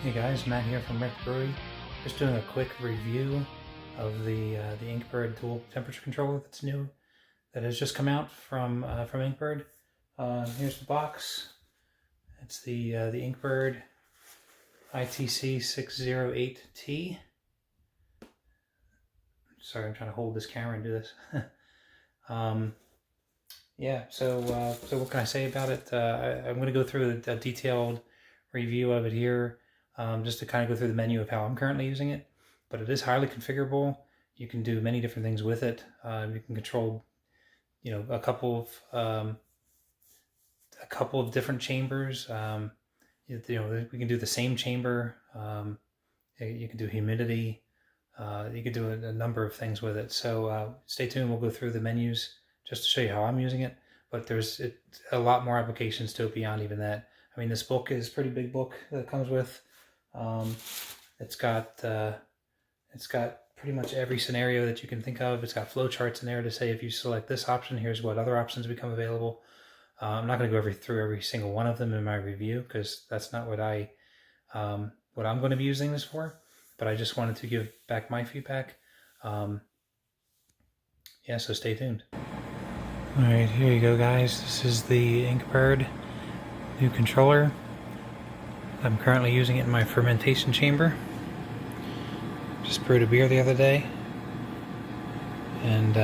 Hey guys, Matt here from Rick Brewery. Just doing a quick review of the Inkbird dual temperature controller that's new, that has just come out from Inkbird. Here's the box. It's the Inkbird ITC608T. Sorry, I'm trying to hold this camera and do this. Yeah, so what can I say about it? I'm going to go through a detailed review of it here. Just to kind of go through the menu of how I'm currently using it, but it is highly configurable. You can do many different things with it. You can control, a couple of different chambers. We can do the same chamber. You can do humidity. You can do a number of things with it. So stay tuned. We'll go through the menus just to show you how I'm using it. But there's a lot more applications to it beyond even that. I mean, this book is a pretty big book that it comes with. It's got pretty much every scenario that you can think of. It's got flow charts in there to say if you select this option, here's what other options become available. I'm not going to go through every single one of them in my review because that's not what I'm going to be using this for. But I just wanted to give back my feedback. Yeah, so stay tuned. All right, here you go, guys. This is the Inkbird new controller. I'm currently using it in my fermentation chamber. Just brewed a beer the other day, and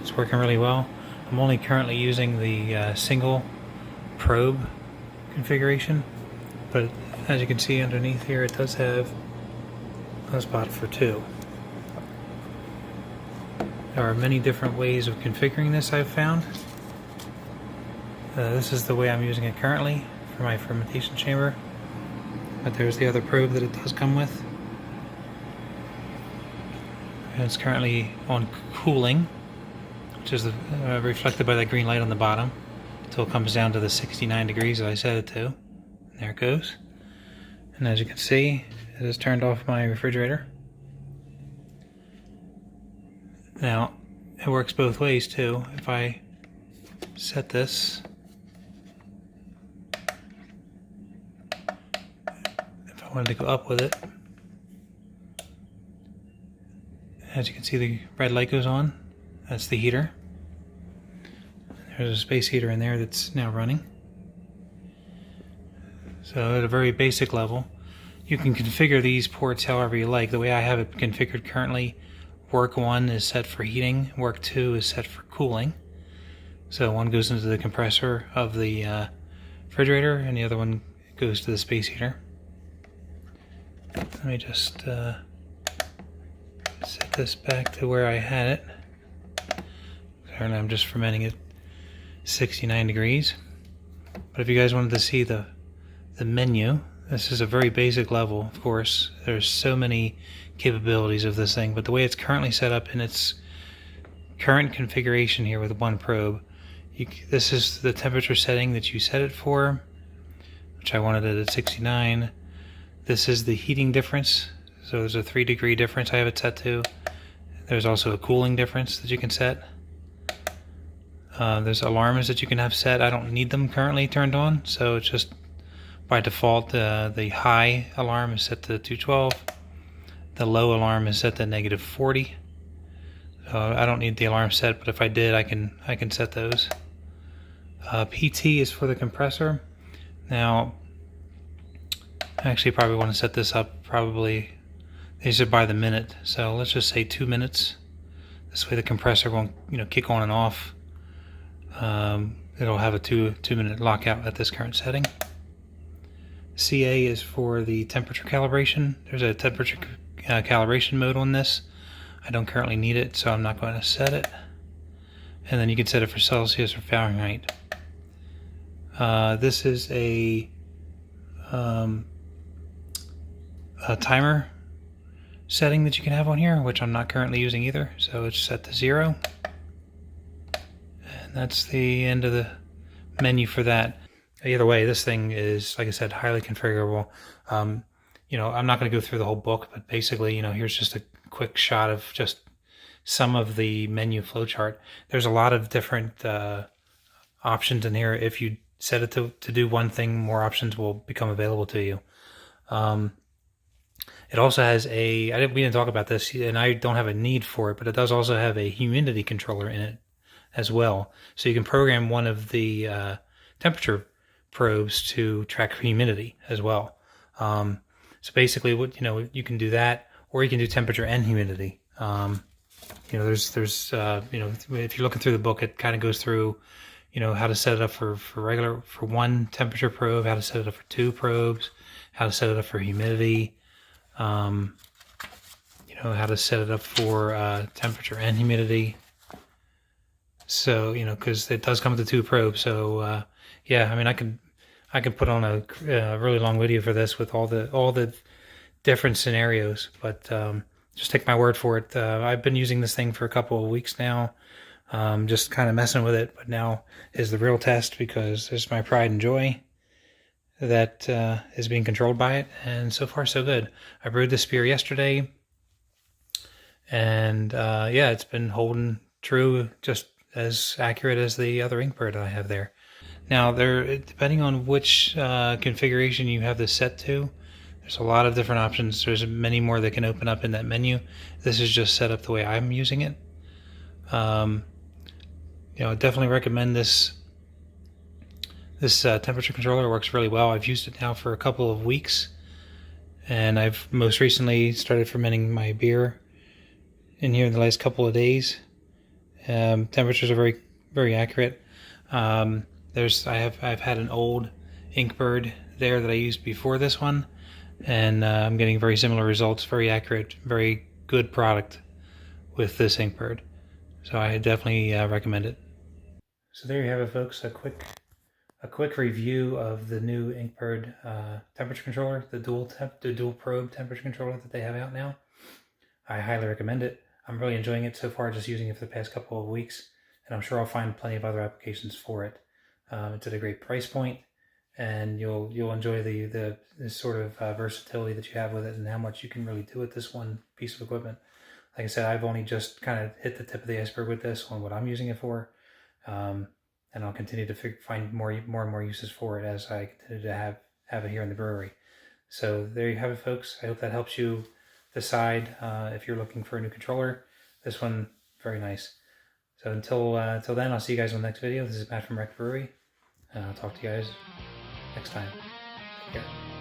it's working really well. I'm only currently using the single probe configuration, but as you can see underneath here, it does have a spot for two. There are many different ways of configuring this, I've found. This is the way I'm using it currently for my fermentation chamber. But there's the other probe that it does come with. And it's currently on cooling, which is reflected by that green light on the bottom, until it comes down to the 69 degrees that I set it to. And there it goes. And as you can see, it has turned off my refrigerator. Now, it works both ways too. If I set this, I wanted to go up with it. As you can see, the red light goes on. That's the heater. There's a space heater in there that's now running. So at a very basic level, you can configure these ports however you like. The way I have it configured currently, work 1 is set for heating, work 2 is set for cooling. So one goes into the compressor of the refrigerator and the other one goes to the space heater. Let me just set this back to where I had it. Currently I'm just fermenting it 69 degrees. But if you guys wanted to see the menu, this is a very basic level, of course. There's so many capabilities of this thing, but the way it's currently set up in its current configuration here with one probe, this is the temperature setting that you set it for, which I wanted it at 69. This is the heating difference, so there's a 3-degree difference I have it set to. There's also a cooling difference that you can set. There's alarms that you can have set. I don't need them currently turned on, so it's just by default the high alarm is set to 212. The low alarm is set to -40. I don't need the alarm set, but if I did, I can set those. PT is for the compressor. Now, I actually probably want to set this up these are by the minute, so let's just say 2 minutes. This way the compressor won't kick on and off. It'll have a two minute lockout at this current setting. CA is for the temperature calibration. There's a temperature calibration mode on this. I don't currently need it, so I'm not going to set it. And then you can set it for Celsius or Fahrenheit. This is a timer setting that you can have on here, which I'm not currently using either, so it's set to 0. And that's the end of the menu for that. Either way, this thing is, like I said, highly configurable. I'm not going to go through the whole book, but basically, here's just a quick shot of just some of the menu flowchart. There's a lot of different options in here. If you set it to do one thing, more options will become available to you. It also has we didn't talk about this, and I don't have a need for it, but it does also have a humidity controller in it as well. So you can program one of the temperature probes to track humidity as well. So basically, you can do that, or you can do temperature and humidity. There's if you're looking through the book, it kind of goes through, how to set it up for one temperature probe, how to set it up for 2 probes, how to set it up for humidity, how to set it up for temperature and humidity. So, because it does come with the 2 probes. So, yeah, I mean, I can put on a really long video for this with all the different scenarios, but just take my word for it. I've been using this thing for a couple of weeks now, just kind of messing with it, but now is the real test, because it's my pride and joy that is being controlled by it, and so far so good. I brewed the spear yesterday, and yeah, it's been holding true, just as accurate as the other Inkbird I have there. Now, depending on which configuration you have this set to, there's a lot of different options. There's many more that can open up in that menu. This is just set up the way I'm using it. I definitely recommend this. This temperature controller works really well. I've used it now for a couple of weeks, and I've most recently started fermenting my beer in here in the last couple of days. Temperatures are very, very accurate. I've had an old Inkbird there that I used before this one, and I'm getting very similar results, very accurate, very good product with this Inkbird. So I definitely recommend it. So there you have it, folks. A quick review of the new Inkbird temperature controller, the dual probe temperature controller that they have out now. I highly recommend it. I'm really enjoying it so far, just using it for the past couple of weeks, and I'm sure I'll find plenty of other applications for it. It's at a great price point, and you'll enjoy the sort of versatility that you have with it, and how much you can really do with this one piece of equipment. Like I said, I've only just kind of hit the tip of the iceberg with this on what I'm using it for, and I'll continue to find more and more uses for it as I continue to have it here in the brewery. So there you have it, folks. I hope that helps you decide if you're looking for a new controller. This one, very nice. So until then, I'll see you guys in the next video. This is Matt from Rec Brewery, and I'll talk to you guys next time. Take care.